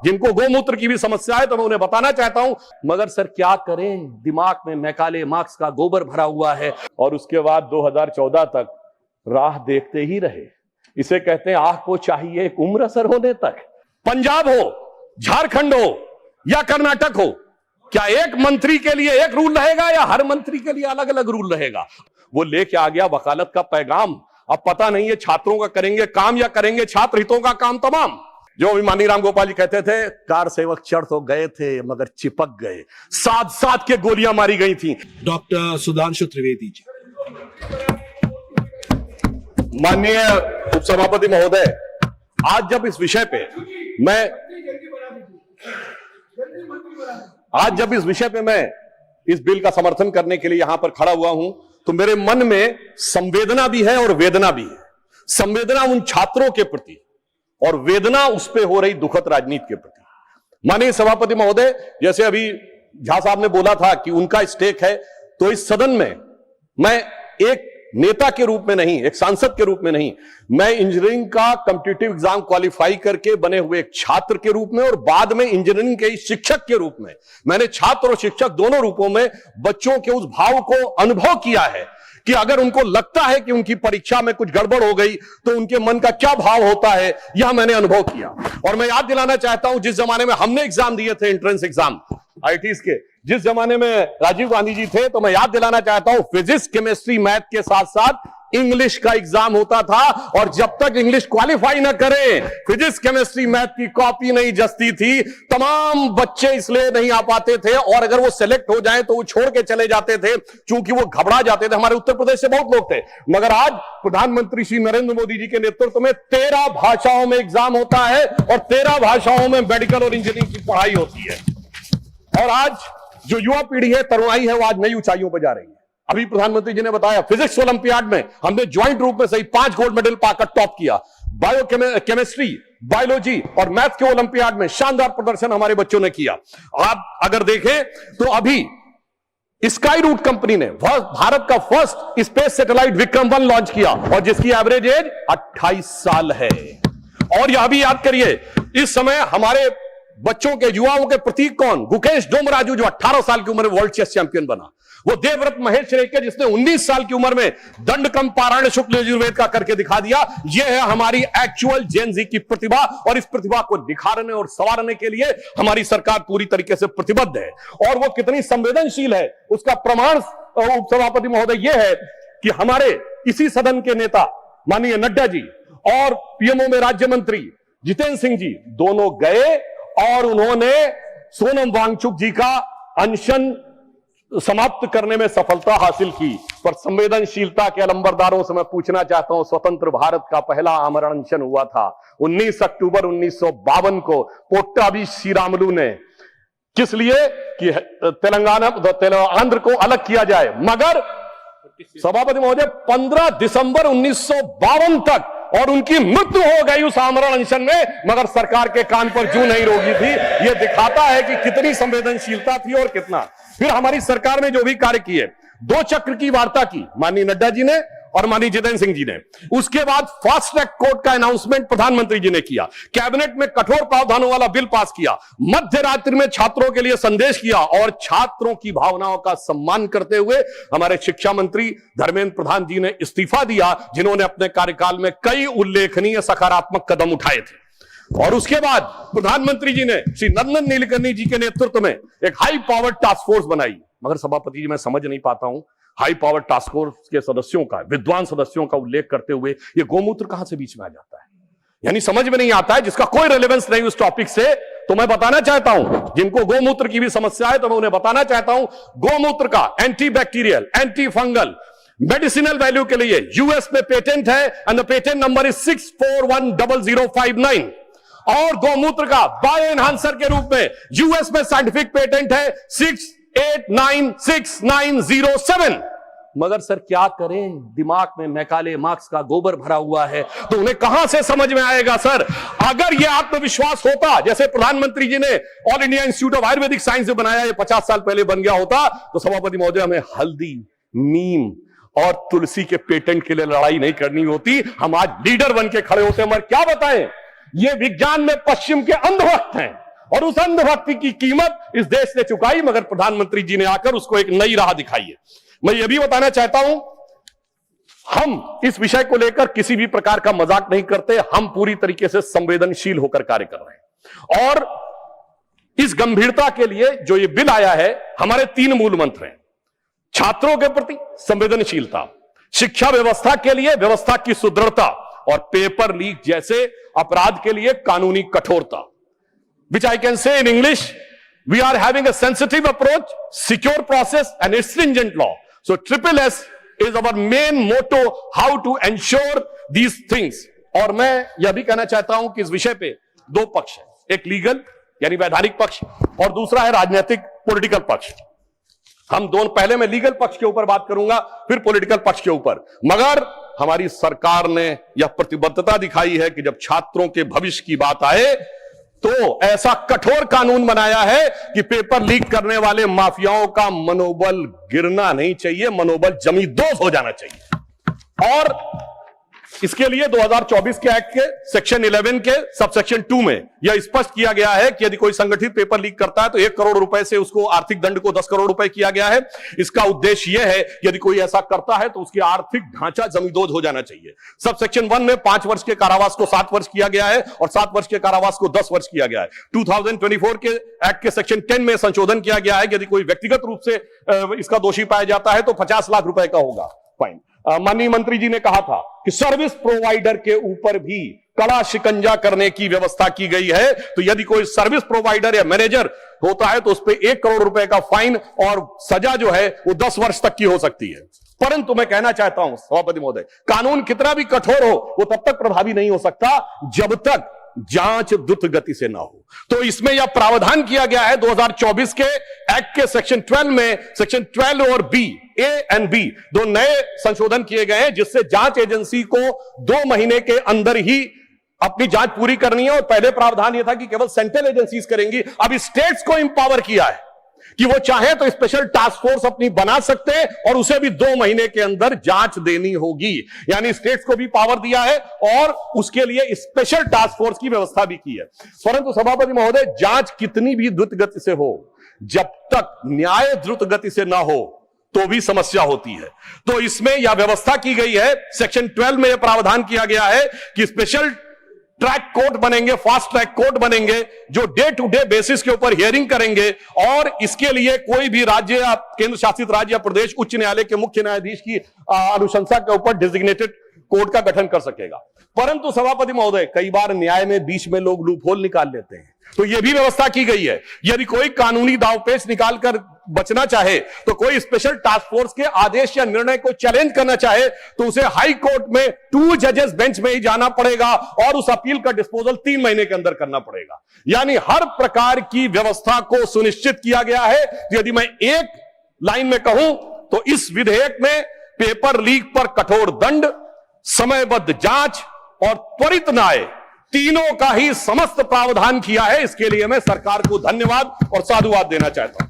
जिनको गोमूत्र की भी समस्या है तो मैं उन्हें बताना चाहता हूं, मगर सर क्या करें, दिमाग में मैकाले मार्क्स का गोबर भरा हुआ है और उसके बाद 2014 तक राह देखते ही रहे। इसे कहते हैं आंख को चाहिए एक उम्र असर होने तक। पंजाब हो, झारखंड हो या कर्नाटक हो, क्या एक मंत्री के लिए एक रूल रहेगा या हर मंत्री के लिए अलग अलग रूल रहेगा? वो लेके आ गया वकालत का पैगाम। अब पता नहीं है छात्रों का करेंगे काम या करेंगे छात्र हितों का काम तमाम। जो अभिमानी राम गोपाल जी कहते थे, कार सेवक चढ़ तो गए थे मगर चिपक गए, साथ साथ के गोलियां मारी गई थी। डॉक्टर सुधांशु त्रिवेदी जी। माननीय उपसभापति महोदय, आज जब इस विषय पे मैं इस बिल का समर्थन करने के लिए यहां पर खड़ा हुआ हूं, तो मेरे मन में संवेदना भी है और वेदना भी है। संवेदना उन छात्रों के प्रति और वेदना उस पे हो रही दुखद राजनीति के प्रति। माननीय सभापति महोदय, जैसे अभी झा साहब ने बोला था कि उनका स्टेक है, तो इस सदन में मैं एक नेता के रूप में नहीं, एक सांसद के रूप में नहीं, मैं इंजीनियरिंग का कॉम्पिटिटिव एग्जाम क्वालिफाई करके बने हुए एक छात्र के रूप में और बाद में इंजीनियरिंग के शिक्षक के रूप में, मैंने छात्र और शिक्षक दोनों रूपों में बच्चों के उस भाव को अनुभव किया है कि अगर उनको लगता है कि उनकी परीक्षा में कुछ गड़बड़ हो गई तो उनके मन का क्या भाव होता है, यह मैंने अनुभव किया। और मैं याद दिलाना चाहता हूं, जिस जमाने में हमने एग्जाम दिए थे, एंट्रेंस एग्जाम आईटीज के, जिस जमाने में राजीव गांधी जी थे, तो मैं याद दिलाना चाहता हूं फिजिक्स, केमिस्ट्री, मैथ के साथ साथ इंग्लिश का एग्जाम होता था। और जब तक इंग्लिश क्वालिफाई ना करें, फिजिक्स, केमिस्ट्री, मैथ की कॉपी नहीं जचती थी। तमाम बच्चे इसलिए नहीं आ पाते थे और अगर वो सिलेक्ट हो जाएं तो वो छोड़ के चले जाते थे, क्योंकि वो घबरा जाते थे। हमारे उत्तर प्रदेश से बहुत लोग थे, मगर आज प्रधानमंत्री श्री नरेंद्र मोदी जी के नेतृत्व में 13 भाषाओं में एग्जाम होता है और 13 भाषाओं में मेडिकल और इंजीनियरिंग की पढ़ाई होती है। और आज जो युवा पीढ़ी है, तरुणाई है, वो आज नई ऊंचाइयों पर जा रही है। अभी प्रधानमंत्री जी ने बताया, फिजिक्स ओलंपियाड में हमने ज्वाइंट रूप में सही 5 गोल्ड मेडल पाकर टॉप किया। केमिस्ट्री, बायोलॉजी और मैथ के ओलंपियाड में शानदार प्रदर्शन हमारे बच्चों ने किया। आप अगर देखें तो अभी स्काई रूट कंपनी ने भारत का first space satellite Vikram 1 launch किया और जिसकी एवरेज एज 28 साल है। और यह भी याद करिए, इस समय हमारे बच्चों के, युवाओं के प्रतीक कौन? गुकेश डोमराजू, जो 18 साल की उम्र में वर्ल्ड चेस चैंपियन बना। वो देवव्रत महेश रेखे, जिसने 19 साल की उम्र में दंडकम पारायण शुक्ल यजुर्वेद का करके दिखा दिया। यह है हमारी एक्चुअल जेन जी की प्रतिभा और इस प्रतिभा को निखारने और संवारने के लिए हमारी सरकार पूरी तरीके से प्रतिबद्ध है। और वो कितनी संवेदनशील है, उसका प्रमाण उपसभापति महोदय यह है कि हमारे इसी सदन के नेता माननीय नड्डा जी और पीएमओ में राज्य मंत्री जितेंद्र सिंह जी दोनों गए और उन्होंने सोनम वांगचुक जी का अनशन समाप्त करने में सफलता हासिल की। पर संवेदनशीलता के अलंबरदारों से मैं पूछना चाहता हूं, स्वतंत्र भारत का पहला आमरण अनशन हुआ था 19 अक्टूबर 1952 को पोट्टाभी श्रीरामुलु ने, किस लिए कि आंध्र को अलग किया जाए। मगर सभापति महोदय 15 दिसंबर 1952 तक और उनकी मृत्यु हो गई उस आमरण अनशन में, मगर सरकार के कान पर जूं नहीं रोगी थी। यह दिखाता है कि कितनी संवेदनशीलता थी और कितना। फिर हमारी सरकार ने जो भी कार्य किए, 2 चक्र की वार्ता की माननीय नड्डा जी ने और माननीय जितेंद्र सिंह जी ने। उसके बाद फास्ट ट्रैक कोर्ट का अनाउंसमेंट प्रधानमंत्री जी ने किया, कैबिनेट में कठोर प्रावधानों वाला बिल पास किया, मध्य रात्रि में छात्रों के लिए संदेश किया और छात्रों की भावनाओं का सम्मान करते हुए हमारे शिक्षा मंत्री धर्मेंद्र प्रधान जी ने इस्तीफा दिया, जिन्होंने अपने कार्यकाल में कई उल्लेखनीय सकारात्मक कदम उठाए थे। और उसके बाद प्रधानमंत्री जी ने श्री नंदन नीलकर्णी जी के नेतृत्व में एक हाई पावर टास्क फोर्स बनाई। मगर सभापति जी, मैं समझ नहीं पाता हूं, हाई पावर टास्क फोर्स के सदस्यों का, विद्वान सदस्यों का उल्लेख करते हुए ये गोमूत्र कहां से बीच में आ जाता है? यानी समझ में नहीं आता है, जिसका कोई रेलेवेंस नहीं उस टॉपिक से। तो मैं बताना चाहता हूं, जिनको गोमूत्र की भी समस्या है तो मैं उन्हें बताना चाहता हूं, गोमूत्र का anti bacterial, anti fungal, medicinal value के लिए यूएस में पेटेंट है and the patent number is 6410059। और गोमूत्र का बायो एनहांसर के रूप में यूएस में साइंटिफिक पेटेंट है 6896907। मगर सर क्या करें, दिमाग में मैकाले मार्क्स का गोबर भरा हुआ है, तो उन्हें कहां से समझ में आएगा सर? अगर यह आत्मविश्वास होता, जैसे प्रधानमंत्री जी ने all India institute of Ayurvedic science जो बनाया, ये 50 साल पहले बन गया होता, तो सभापति महोदय हमें हल्दी, नीम और तुलसी के पेटेंट के लिए लड़ाई नहीं करनी होती, हम आज लीडर बन के खड़े होते हैं। मगर क्या बताएं, ये विज्ञान में पश्चिम के अंधभक्त हैं और उस अंधभक्ति की कीमत इस देश ने चुकाई, मगर प्रधानमंत्री जी ने आकर उसको एक नई राह दिखाई है। मैं यह भी बताना चाहता हूं, हम इस विषय को लेकर किसी भी प्रकार का मजाक नहीं करते, हम पूरी तरीके से संवेदनशील होकर कार्य कर रहे हैं। और इस गंभीरता के लिए जो ये बिल आया है, हमारे 3 मूल मंत्र हैं। छात्रों के प्रति संवेदनशीलता, शिक्षा व्यवस्था के लिए व्यवस्था की सुदृढ़ता, और पेपर लीक जैसे अपराध के लिए कानूनी कठोरता। Which I can say in English, we are having a sensitive approach, secure process and a stringent law. So triple S is our main motto, how to ensure these things. और मैं यह भी कहना चाहता हूं कि इस विषय पे 2 पक्ष है, एक लीगल यानी वैधानिक पक्ष और दूसरा है राजनीतिक पॉलिटिकल पक्ष। हम दोनों, पहले मैं लीगल पक्ष के ऊपर बात करूंगा, फिर पॉलिटिकल पक्ष के ऊपर। मगर हमारी सरकार ने यह प्रतिबद्धता दिखाई है कि जब छात्रों के भविष्य की बात आए तो ऐसा कठोर कानून बनाया है कि पेपर लीक करने वाले माफियाओं का मनोबल गिरना नहीं चाहिए, मनोबल जमींदोज हो जाना चाहिए। और इसके लिए 2024 के एक्ट के सेक्शन 11 के सबसेक्शन 2 में यह स्पष्ट किया गया है कि यदि कोई संगठित पेपर लीक करता है तो 1 करोड़ रुपए से उसको आर्थिक दंड को 10 करोड़ रुपए किया गया है। इसका उद्देश्य यह है कि यदि कोई ऐसा करता है तो उसकी आर्थिक ढांचा जमींदोज हो जाना चाहिए। सबसेक्शन 1 में 5 वर्ष के कारावास को 7 वर्ष किया गया है और 7 वर्ष के कारावास को 10 वर्ष किया गया है। 2024 के एक्ट के सेक्शन 10 में संशोधन किया गया है कि यदि कोई व्यक्तिगत रूप से इसका दोषी पाया जाता है तो 50 लाख रुपए का होगा फाइन। माननीय मंत्री जी ने कहा था कि सर्विस प्रोवाइडर के ऊपर भी कड़ा शिकंजा करने की व्यवस्था की गई है। तो यदि कोई सर्विस प्रोवाइडर या मैनेजर होता है तो उस पर 1 करोड़ रुपए का फाइन और सजा जो है वो 10 वर्ष तक की हो सकती है। परंतु मैं कहना चाहता हूं सभापति महोदय, कानून कितना भी कठोर हो वो तब तक प्रभावी नहीं हो सकता जब तक जांच द्रुत गति से ना हो। तो इसमें यह प्रावधान किया गया है 2024 के एक्ट के सेक्शन 12 में, सेक्शन 12 और बी, ए एंड बी 2 नए संशोधन किए गए हैं, जिससे जांच एजेंसी को 2 महीने के अंदर ही अपनी जांच पूरी करनी है। और पहले प्रावधान यह था कि केवल सेंट्रल एजेंसीज करेंगी, अब स्टेट्स को इंपावर किया है कि वो चाहे तो स्पेशल टास्क फोर्स अपनी बना सकते हैं और उसे भी 2 महीने के अंदर जांच देनी होगी। यानी स्टेट्स को भी पावर दिया है और उसके लिए स्पेशल टास्क फोर्स की व्यवस्था भी की है। परंतु सभापति महोदय, जांच कितनी भी द्रुत गति से हो, जब तक न्याय द्रुत गति से ना हो तो भी समस्या होती है। तो इसमें यह व्यवस्था की गई है, सेक्शन 12 में यह प्रावधान किया गया है कि स्पेशल ट्रैक कोर्ट बनेंगे, फास्ट ट्रैक कोर्ट बनेंगे जो डे टू डे बेसिस के ऊपर हियरिंग करेंगे। और इसके लिए कोई भी राज्य या केंद्र शासित राज्य या प्रदेश उच्च न्यायालय के मुख्य न्यायाधीश की अनुशंसा के ऊपर डेजिग्नेटेड कोर्ट का गठन कर सकेगा। परंतु सभापति महोदय, कई बार न्याय में बीच में लोग लूपहोल निकाल लेते हैं, तो यह भी व्यवस्था की गई है यदि कोई कानूनी दावपेच निकालकर बचना चाहे तो कोई स्पेशल टास्क फोर्स के आदेश या निर्णय को चैलेंज करना चाहे तो उसे हाई कोर्ट में 2 जजेस बेंच में ही जाना पड़ेगा और उस अपील का डिस्पोजल 3 महीने के अंदर करना पड़ेगा। यानी हर प्रकार की व्यवस्था को सुनिश्चित किया गया है। यदि मैं एक लाइन में कहूं तो इस विधेयक में पेपर लीक पर कठोर दंड, समयबद्ध जांच और त्वरित न्याय, तीनों का ही समस्त प्रावधान किया है। इसके लिए मैं सरकार को धन्यवाद और साधुवाद देना चाहता हूं।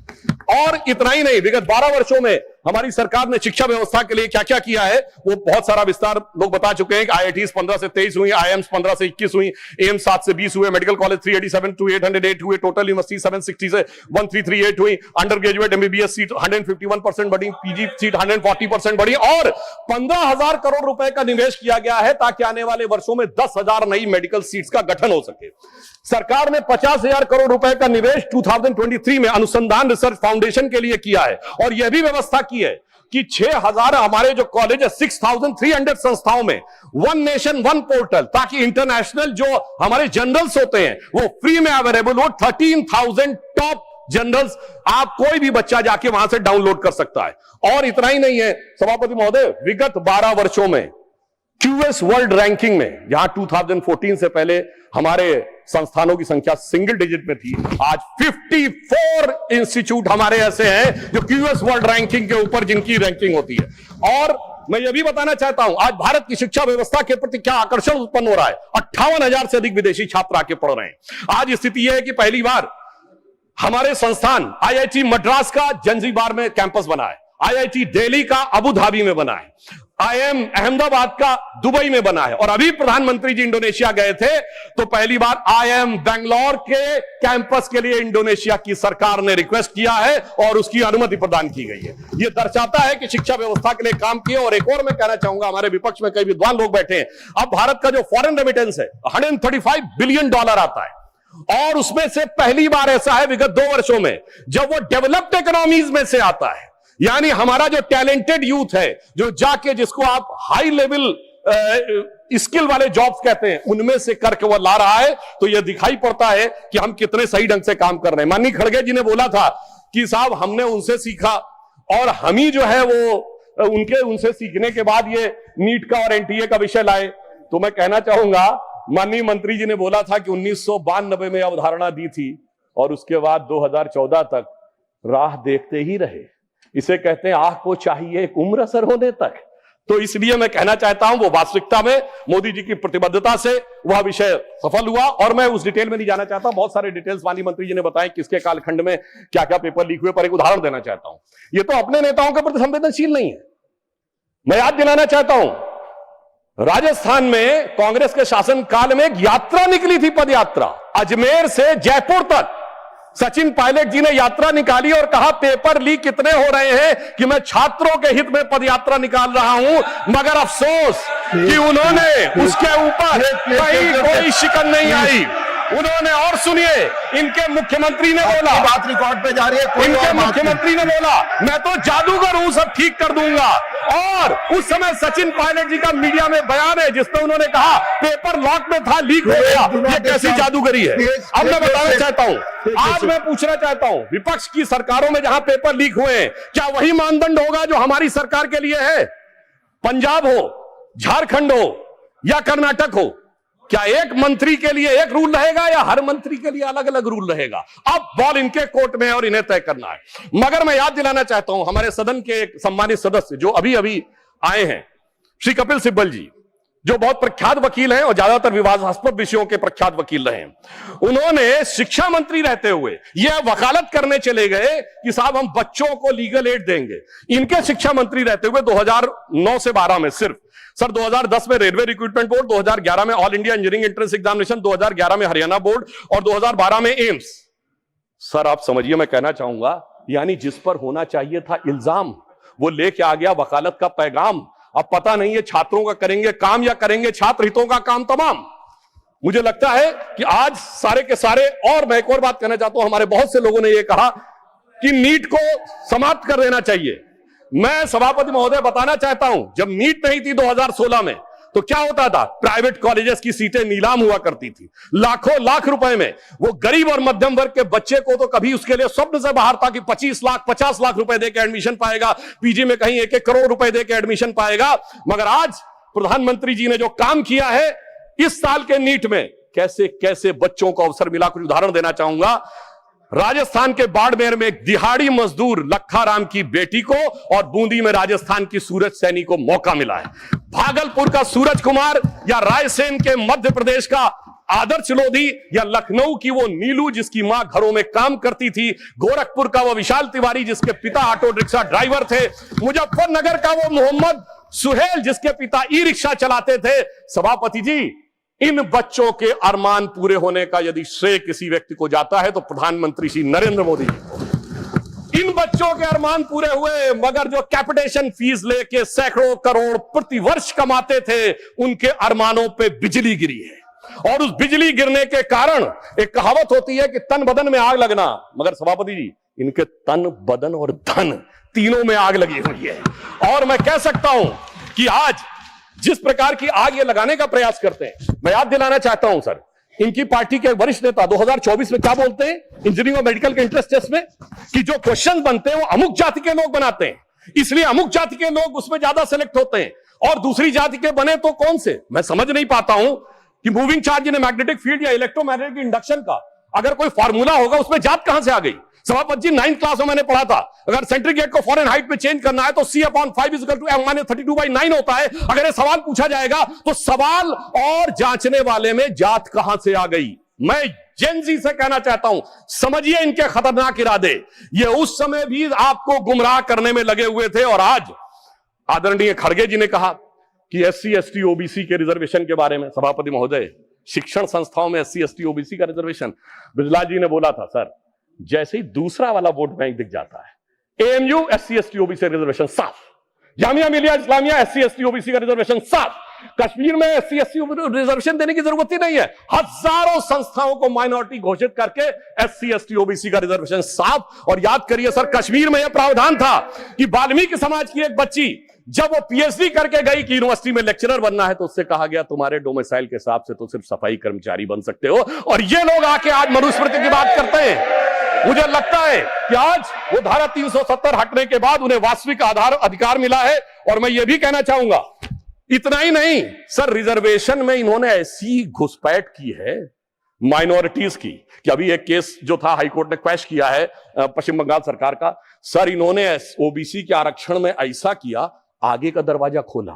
और इतना ही नहीं, विगत 12 वर्षों में हमारी सरकार ने शिक्षा व्यवस्था के लिए क्या क्या किया है वो बहुत सारा विस्तार लोग बता चुके हैं। IITs 15 से 23 हुई, IIMs 15 से 21 हुई, एम्स 7 से 20 हुए, मेडिकल कॉलेज 387 to 808 हुए, टोटल यूनिवर्सिटी 760 से 1338 हुई, अंडर ग्रेजुएट MBBS सीट 151% बढ़ी, PG सीट 140% बढ़ी और 15,000 करोड़ रुपए का निवेश किया गया है ताकि आने वाले वर्षों में 10,000 नई मेडिकल सीट्स का गठन हो सके। सरकार ने 50,000 करोड़ रुपए का निवेश 2023 में अनुसंधान रिसर्च फाउंडेशन के लिए किया है और यह भी व्यवस्था की है कि 6,000 हमारे जो कॉलेज है 6,300 संस्थाओं में 1 नेशन 1 पोर्टल, ताकि इंटरनेशनल जो हमारे जर्नल्स होते हैं वो फ्री में अवेलेबल हो। 13,000 टॉप जर्नल्स आप कोई भी बच्चा जाके वहां से डाउनलोड कर सकता है। और इतना ही नहीं है सभापति महोदय, विगत 12 वर्षों में QS वर्ल्ड रैंकिंग में, जहां 2014 से पहले हमारे संस्थानों की संख्या सिंगल डिजिट में थी, आज 54 इंस्टीट्यूट हमारे ऐसे हैं जो QS वर्ल्ड रैंकिंग के ऊपर जिनकी रैंकिंग होती है। और मैं यह भी बताना चाहता हूं आज भारत की शिक्षा व्यवस्था के प्रति क्या आकर्षण उत्पन्न हो रहा है। 58,000 से अधिक विदेशी छात्र आके पढ़ रहे हैं। आज स्थिति यह है कि पहली बार हमारे संस्थान IIT मद्रास का जंजीबार में कैंपस बना है, IIT दिल्ली का अबू धाबी में बना है, IIM अहमदाबाद का दुबई में बना है। और अभी प्रधानमंत्री जी इंडोनेशिया गए थे तो पहली बार IIM बेंगलोर के कैंपस के लिए इंडोनेशिया की सरकार ने रिक्वेस्ट किया है और उसकी अनुमति प्रदान की गई है। यह दर्शाता है कि शिक्षा व्यवस्था के लिए काम किए। और एक और मैं कहना चाहूंगा, हमारे विपक्ष में कई विद्वान लोग बैठे हैं, अब भारत का जो फॉरेन रेमिटेंस है $135 बिलियन आता है और उसमें से पहली बार ऐसा है विगत 2 वर्षों में जब वो डेवलप्ड इकोनॉमीज में से आता है। यानी हमारा जो टैलेंटेड यूथ है, जो जाके जिसको आप हाई लेवल स्किल वाले जॉब्स कहते हैं, उनमें से करके वो ला रहा है, तो यह दिखाई पड़ता है कि हम कितने सही ढंग से काम कर रहे हैं। माननीय खड़गे जी ने बोला था कि साहब हमने उनसे सीखा और हम ही जो है वो उनसे सीखने के बाद ये नीट का और एनटीए का विषय लाए। तो मैं कहना चाहूंगा, माननीय मंत्री जी ने बोला था कि 1992 में अवधारणा दी थी और उसके बाद 2014 तक राह देखते ही रहे। इसे कहते हैं आह को चाहिए एक उम्र असर होने तक। तो इसलिए मैं कहना चाहता हूं वो वास्तविकता में मोदी जी की प्रतिबद्धता से वह विषय सफल हुआ। और मैं उस डिटेल में नहीं जाना चाहता, बहुत सारे डिटेल्स माननीय मंत्री जी ने बताए किसके कालखंड में क्या क्या पेपर लीक हुए, पर एक उदाहरण देना चाहता हूं। ये तो अपने नेताओं के प्रति संवेदनशील नहीं है। मैं याद दिलाना चाहता हूं, राजस्थान में कांग्रेस के शासनकाल में एक यात्रा निकली थी, पद यात्रा, अजमेर से जयपुर तक। सचिन पायलट जी ने यात्रा निकाली और कहा पेपर लीक कितने हो रहे हैं कि मैं छात्रों के हित में पदयात्रा निकाल रहा हूं। मगर अफसोस कि उन्होंने उसके ऊपर कहीं कोई शिकन नहीं आई। उन्होंने, और सुनिए, इनके मुख्यमंत्री ने बोला, बात रिकॉर्ड पे जा रही है, इनके मुख्यमंत्री ने बोला मैं तो जादूगर हूं, सब ठीक कर दूंगा। और उस समय सचिन पायलट जी का मीडिया में बयान है जिसमें उन्होंने कहा पेपर लॉक में था, लीक हो गया। ये कैसी जादूगरी है? अब मैं बताना चाहता हूं, आज मैं पूछना चाहता हूं, विपक्ष की सरकारों में जहां पेपर लीक हुए हैं, क्या वही मानदंड होगा जो हमारी सरकार के लिए है? पंजाब हो, झारखंड हो या कर्नाटक हो, क्या एक मंत्री के लिए एक रूल रहेगा या हर मंत्री के लिए अलग अलग रूल रहेगा? अब बॉल इनके कोर्ट में है और इन्हें तय करना है। मगर मैं याद दिलाना चाहता हूं, हमारे सदन के एक सम्मानित सदस्य जो अभी अभी आए हैं, श्री कपिल सिब्बल जी, जो बहुत प्रख्यात वकील हैं और ज्यादातर विवादास्पद विषयों के प्रख्यात वकील रहे हैं। उन्होंने शिक्षा मंत्री रहते हुए यह वकालत करने चले गए कि साहब हम बच्चों को लीगल एड देंगे। इनके शिक्षा मंत्री रहते हुए 2009 से 12 में सिर्फ, सर 2010 में रेलवे रिक्रूटमेंट बोर्ड, 2011 में all India engineering entrance examination, 2011 में हरियाणा बोर्ड और 2012 में एम्स। सर आप समझिए, मैं कहना चाहूंगा, यानी जिस पर होना चाहिए था इल्जाम, वो लेके आ गया वकालत का पैगाम। अब पता नहीं है छात्रों का करेंगे काम या करेंगे छात्र हितों का काम तमाम। मुझे लगता है कि आज सारे के सारे, और मैं एक और बात कहना चाहता हूं, हमारे बहुत से लोगों ने यह कहा कि नीट को समाप्त कर देना चाहिए। मैं सभापति महोदय बताना चाहता हूं, जब नीट नहीं थी 2016 में, तो क्या होता था? प्राइवेट कॉलेजेस की सीटें नीलाम हुआ करती थी, लाखों लाख रुपए में। वो गरीब और मध्यम वर्ग के बच्चे को तो कभी उसके लिए स्वप्न से बाहर था कि 25 लाख 50 लाख रुपए देकर एडमिशन पाएगा, पीजी में कहीं 1-1 करोड़ रुपए देकर एडमिशन पाएगा। मगर आज प्रधानमंत्री जी ने जो काम किया है इस साल के नीट में, कैसे कैसे बच्चों को अवसर मिला। कुछ उदाहरण देना चाहूंगा। राजस्थान के बाड़मेर में एक दिहाड़ी मजदूर लखाराम की बेटी को और बूंदी में राजस्थान की सूरज सैनी को मौका मिला है। भागलपुर का सूरज कुमार या रायसेन के मध्य प्रदेश का आदर्श लोधी या लखनऊ की वो नीलू जिसकी मां घरों में काम करती थी, गोरखपुर का वो विशाल तिवारी जिसके पिता ऑटो रिक्शा ड्राइवर थे, मुजफ्फरनगर का वो मोहम्मद सुहेल जिसके पिता ई रिक्शा चलाते थे। सभापति जी, इन बच्चों के अरमान पूरे होने का यदि श्रेय किसी व्यक्ति को जाता है तो प्रधानमंत्री श्री नरेंद्र मोदी जी को। इन बच्चों के अरमान पूरे हुए, मगर जो कैपिटेशन फीस लेके सैकड़ों करोड़ प्रति वर्ष कमाते थे, उनके अरमानों पे बिजली गिरी है। और उस बिजली गिरने के कारण एक कहावत होती है कि तन बदन में आग लगना, मगर सभापति जी इनके तन बदन और धन तीनों में आग लगी हुई है। और मैं कह सकता हूं कि आज जिस प्रकार की आग ये लगाने का प्रयास करते हैं, मैं याद दिलाना चाहता हूं सर, इनकी पार्टी के वरिष्ठ नेता 2024 में क्या बोलते हैं इंजीनियरिंग और मेडिकल के इंट्रेंस टेस्ट में, कि जो क्वेश्चन बनते हैं वो अमुक जाति के लोग बनाते हैं, इसलिए अमुक जाति के लोग उसमें ज्यादा सेलेक्ट होते हैं, और दूसरी जाति के बने तो कौन से। मैं समझ नहीं पाता हूं कि moving charge in magnetic field या इलेक्ट्रोमैग्नेटिक इंडक्शन का अगर कोई फार्मूला होगा, उसमें जात कहां से आ गई। सभापति जी 9th क्लास में मैंने पढ़ा था, अगर सेंट्रीग्रेड को फॉरेन हाइट में चेंज करना है तो C/5 = M-32/9 होता है। अगर ये सवाल पूछा जाएगा तो सवाल और जांचने वाले में जात कहां से आ गई। मैं जेनजी से कहना चाहता हूं, समझिए इनके खतरनाक इरादे। ये उस समय भी आपको गुमराह करने में लगे हुए थे, और आज आदरणीय खड़गे जी ने कहा कि एससी एसटी ओबीसी के रिजर्वेशन के बारे में, सभापति महोदय, शिक्षण संस्थाओं में एससी एसटी ओबीसी का रिजर्वेशन, बिरला जी ने बोला था सर, जैसे ही दूसरा वाला वोट बैंक दिख जाता है, AMU SC ST OBC reservation साफ, Jamia Millia Islamia SC ST OBC का रिजर्वेशन साफ, कश्मीर में एससी एसटी रिजर्वेशन देने की जरूरत ही नहीं है, हजारों संस्थाओं को माइनॉरिटी घोषित करके एससी एसटी ओबीसी का रिजर्वेशन साफ। और याद करिए सर, कश्मीर में यह प्रावधान था कि वाल्मीकि समाज की एक बच्ची जब वो पीएचडी करके गई कि यूनिवर्सिटी में लेक्चरर बनना है, तो उससे कहा गया तुम्हारे डोमिसाइल के हिसाब से तो सिर्फ सफाई कर्मचारी बन सकते हो। और ये लोग आके आज मनुस्मृति की बात करते हैं। मुझे लगता है कि आज वो धारा 370 हटने के बाद उन्हें वास्तविक अधिकार मिला है। और मैं ये भी कहना चाहूंगा, इतना ही नहीं सर, रिजर्वेशन में इन्होंने ऐसी घुसपैठ की है माइनॉरिटीज की कि अभी एक केस जो था हाईकोर्ट ने क्वैश किया है पश्चिम बंगाल सरकार का। सर, इन्होंने ओबीसी के आरक्षण में ऐसा किया, आगे का दरवाजा खोला,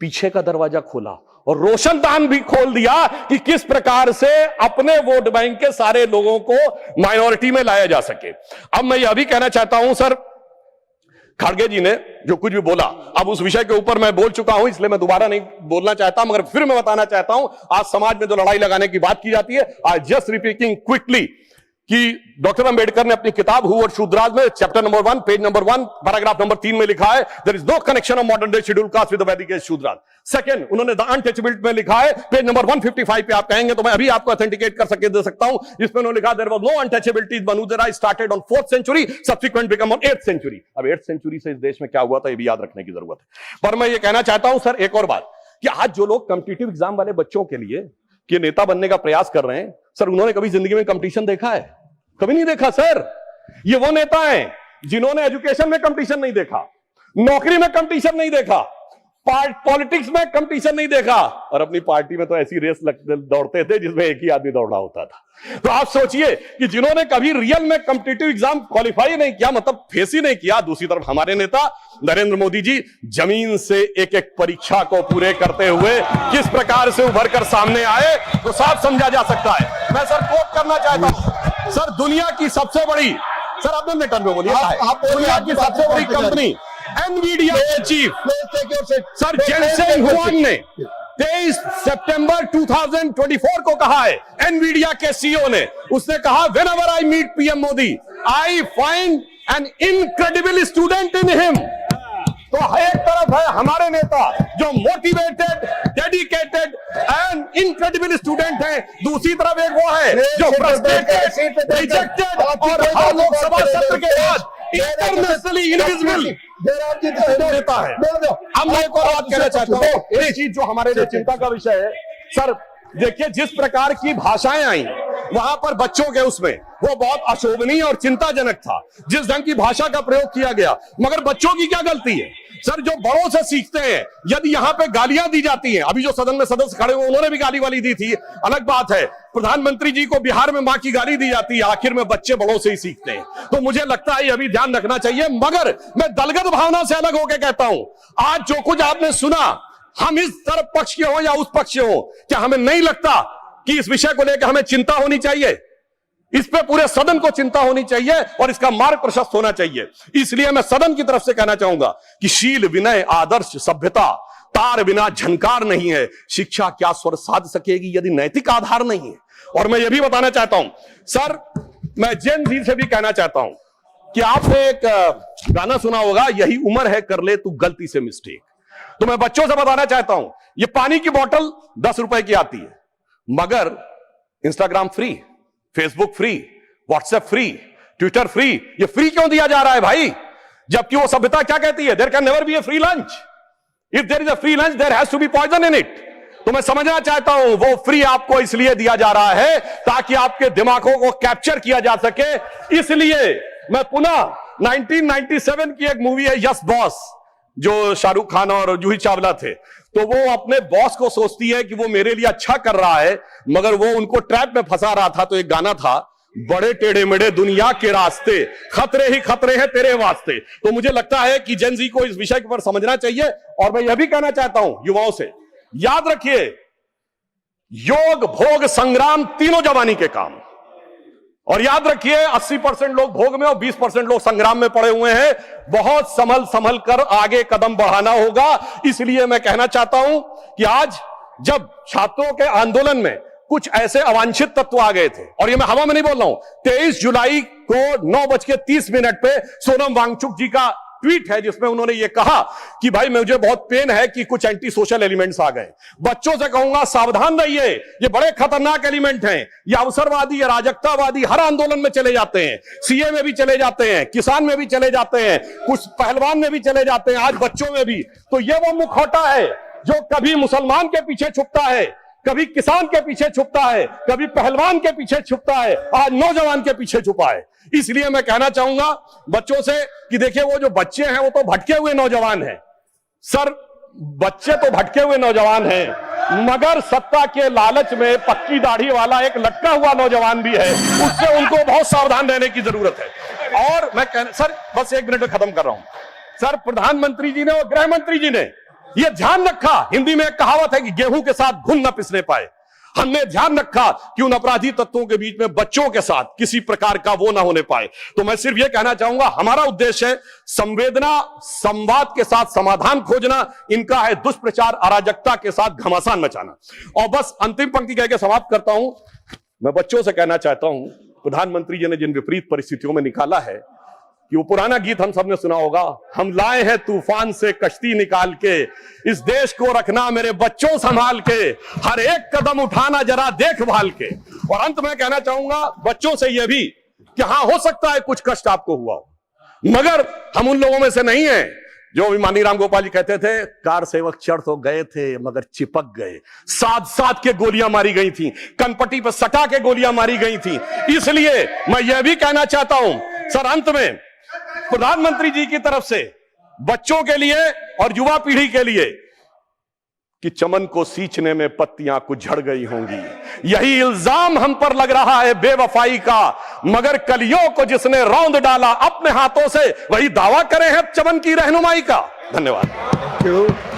पीछे का दरवाजा खोला और रोशनदान भी खोल दिया कि किस प्रकार से अपने वोट बैंक के सारे लोगों को माइनॉरिटी में लाया जा सके। अब मैं यह भी कहना चाहता हूं सर, खड़गे जी ने जो कुछ भी बोला, अब उस विषय के ऊपर मैं बोल चुका हूं, इसलिए मैं दोबारा नहीं बोलना चाहता, मगर फिर मैं बताना चाहता हूं, आज समाज में जो लड़ाई लगाने की बात की जाती है, आई जस्ट रिपीटिंग क्विकली कि डॉक्टर अंबेडकर ने अपनी किताब हु वर शूद्राज में chapter number 1 page number 1 paragraph number 3 में लिखा है, there is no connection of modern day schedule caste with the Vedic age Shudras. Second, उन्होंने द अनटचेबिलिटी में लिखा है, पेज नंबर 155 पे आप कहेंगे तो मैं अभी आपको ऑथेंटिकेट कर सके दे सकता हूं, जिसमें उन्होंने लिखा देयर वाज नो अनटचेबिलिटी मनुदेरा started on 4th century subsequent become on 8th century. अब 8th सेंचुरी से इस देश में क्या हुआ था, यह भी याद रखने की जरूरत है। पर मैं ये कहना चाहता हूं सर, एक और बात, कि आज जो लोग कॉम्पिटिटिव एग्जाम वाले बच्चों के लिए कि नेता बनने का प्रयास कर रहे हैं, सर, उन्होंने कभी जिंदगी में कंपटीशन देखा है? कभी नहीं देखा सर। ये वो नेता हैं जिन्होंने एजुकेशन में कंपटीशन नहीं देखा, नौकरी में कंपटीशन नहीं देखा, पॉलिटिक्स में कंपटीशन नहीं देखा, और अपनी पार्टी में तो ऐसी रेस दौड़ते थे जिसमें एक ही आदमी दौड़ा होता था। तो आप सोचिए कि जिन्होंने कभी रियल में कॉम्पिटिटिव एग्जाम क्वालिफाई नहीं किया, मतलब फेस ही नहीं किया। दूसरी तरफ हमारे नेता नरेंद्र मोदी जी जमीन से एक एक परीक्षा को पूरे करते हुए किस प्रकार से उभर कर सामने आए, तो साफ समझा जा सकता है। मैं सर कोट करना चाहता हूं सर, दुनिया की सबसे बड़ी, सर आपने अपने टर्म में बोलिए, दुनिया की सबसे बड़ी कंपनी एनवीडिया के चीफ सर जेनसेन हुआंग ने 23 सितंबर 2024 को कहा है, एनवीडिया के सीईओ ने, उसने कहा, whenever I meet PM Modi I find an incredible student in him. तो एक तरफ है हमारे नेता जो motivated, dedicated and incredible student है, दूसरी तरफ एक वो है जो फ्रस्ट्रेटेड, रिजेक्टेड और हर लोकसभा सत्र के बाद इंटरनेशनली इनविजिबल नेता है। अब मैं एक और बात कहना चाहता हूं, एक चीज जो हमारे लिए चिंता का विषय है सर, देखिए जिस प्रकार की भाषाएं आई वहां पर बच्चों के उसमें वो बहुत अशोभनीय और चिंताजनक था, जिस ढंग की भाषा का प्रयोग किया गया। मगर बच्चों की क्या गलती है सर, जो बड़ों से सीखते हैं। यदि यहां पे गालियां दी जाती हैं, अभी जो सदन में सदस्य खड़े हुए उन्होंने भी गाली वाली दी थी, अलग बात है। प्रधानमंत्री जी को बिहार में मां की गाली दी जाती है, आखिर में बच्चे बड़ों से ही सीखते हैं। तो मुझे लगता है अभी ध्यान रखना चाहिए। मगर मैं दलगत भावना से अलग होकर कहता हूं, आज जो कुछ आपने सुना, हम इस तरफ पक्ष के हो या उस पक्ष के हो, क्या हमें नहीं लगता कि इस विषय को लेकर हमें चिंता होनी चाहिए? इस पे पूरे सदन को चिंता होनी चाहिए और इसका मार्ग प्रशस्त होना चाहिए। इसलिए मैं सदन की तरफ से कहना चाहूंगा कि शील, विनय, आदर्श, सभ्यता, तार बिना झनकार नहीं है। शिक्षा क्या स्वर साध सकेगी यदि नैतिक आधार नहीं है? और मैं यह भी बताना चाहता हूं सर, मैं जेन जी से भी कहना चाहता हूं कि आपने एक गाना सुना होगा, यही उम्र है कर ले तू गलती से मिस्टेक। तो मैं बच्चों से बताना चाहता हूं, ये पानी की बोतल 10 रुपए की आती है, मगर Instagram free, Facebook free, WhatsApp free, Twitter free, ये फ्री क्यों दिया जा रहा है भाई? जबकि वो सभ्यता क्या कहती है, there can never be a free lunch, if there is a free lunch there has to be poison in it. तो मैं समझना चाहता हूं वो फ्री आपको इसलिए दिया जा रहा है ताकि आपके दिमागों को कैप्चर किया जा सके। इसलिए मैं पुनः 1997 की एक मूवी है यस बॉस, जो शाहरुख खान और जूही चावला थे, तो वो अपने बॉस को सोचती है कि वो मेरे लिए अच्छा कर रहा है, मगर वो उनको ट्रैप में फंसा रहा था। तो एक गाना था, बड़े टेढ़े मेढ़े दुनिया के रास्ते, खतरे ही खतरे हैं तेरे वास्ते। तो मुझे लगता है कि जेन जी को इस विषय पर समझना चाहिए। और मैं यह भी कहना चाहता हूं युवाओं से, याद रखिए, योग, भोग, संग्राम तीनों जवानी के काम। और याद रखिए 80% लोग भोग में और 20% लोग संग्राम में पड़े हुए हैं। बहुत संभल संभल कर आगे कदम बढ़ाना होगा। इसलिए मैं कहना चाहता हूं कि आज जब छात्रों के आंदोलन में कुछ ऐसे अवांछित तत्व आ गए थे, और ये मैं हवा में नहीं बोल रहा हूं, 23 जुलाई को 9:30 पे सोनम वांगचुक जी का ट्वीट है जिसमें उन्होंने ये कहा कि भाई मुझे बहुत पेन है कि कुछ एंटी सोशल एलिमेंट्स आ गए। बच्चों से कहूंगा सावधान रहिए, ये बड़े खतरनाक एलिमेंट हैं। ये अवसरवादी, ये राजकतावादी हर आंदोलन में चले जाते हैं, सीए में भी चले जाते हैं, किसान में भी चले जाते हैं, कुछ पहलवान में भी चले जाते हैं, आज बच्चों में भी। तो ये वो मुखौटा है जो कभी मुसलमान के पीछे छुपता है, कभी किसान के पीछे छुपता है, कभी पहलवान के पीछे छुपता है, आज नौजवान के पीछे छुपा है। इसलिए मैं कहना चाहूंगा बच्चों से कि देखिए वो जो बच्चे हैं वो तो भटके हुए नौजवान हैं। सर, बच्चे तो भटके हुए नौजवान हैं, मगर सत्ता के लालच में पक्की दाढ़ी वाला एक लटका हुआ नौजवान भी है, उससे उनको बहुत सावधान रहने की जरूरत है। और मैं सर बस 1 मिनट में खत्म कर रहा हूं। सर, प्रधानमंत्री जी ने और गृह मंत्री जी ने यह ध्यान रखा, हिंदी में एक कहावत है कि गेहूं के साथ घुन न पिसने पाए। हमने ध्यान रखा कि उन अपराधी तत्वों के बीच में बच्चों के साथ किसी प्रकार का वो ना होने पाए। तो मैं सिर्फ यह कहना चाहूंगा, हमारा उद्देश्य है संवेदना, संवाद के साथ समाधान खोजना, इनका है दुष्प्रचार, अराजकता के साथ घमासान मचाना। और बस अंतिम पंक्ति कहकर समाप्त करता हूं। मैं बच्चों से कहना चाहता हूं, प्रधानमंत्री जी ने जिन विपरीत परिस्थितियों में निकाला है, कि वो पुराना गीत हम सबने सुना होगा, हम लाए हैं तूफान से कश्ती निकाल के, इस देश को रखना मेरे बच्चों संभाल के, हर एक कदम उठाना जरा देखभाल के। और अंत में कहना चाहूंगा बच्चों से यह भी कि हां, हो सकता है कुछ कष्ट आपको हुआ हो, मगर हम उन लोगों में से नहीं हैं जो अभिमानी राम गोपाल जी कहते थे, कार सेवक चढ़ तो गए थे मगर चिपक गए, साथ साथ के गोलियां मारी गई थी, कनपट्टी पर सटा के गोलियां मारी गई थी। इसलिए मैं यह भी कहना चाहता हूं सर, अंत में प्रधानमंत्री जी की तरफ से बच्चों के लिए और युवा पीढ़ी के लिए कि चमन को सींचने में पत्तियां कुछ झड़ गई होंगी, यही इल्जाम हम पर लग रहा है बेवफाई का, मगर कलियों को जिसने रौंद डाला अपने हाथों से, वही दावा करे हैं चमन की रहनुमाई का। धन्यवाद।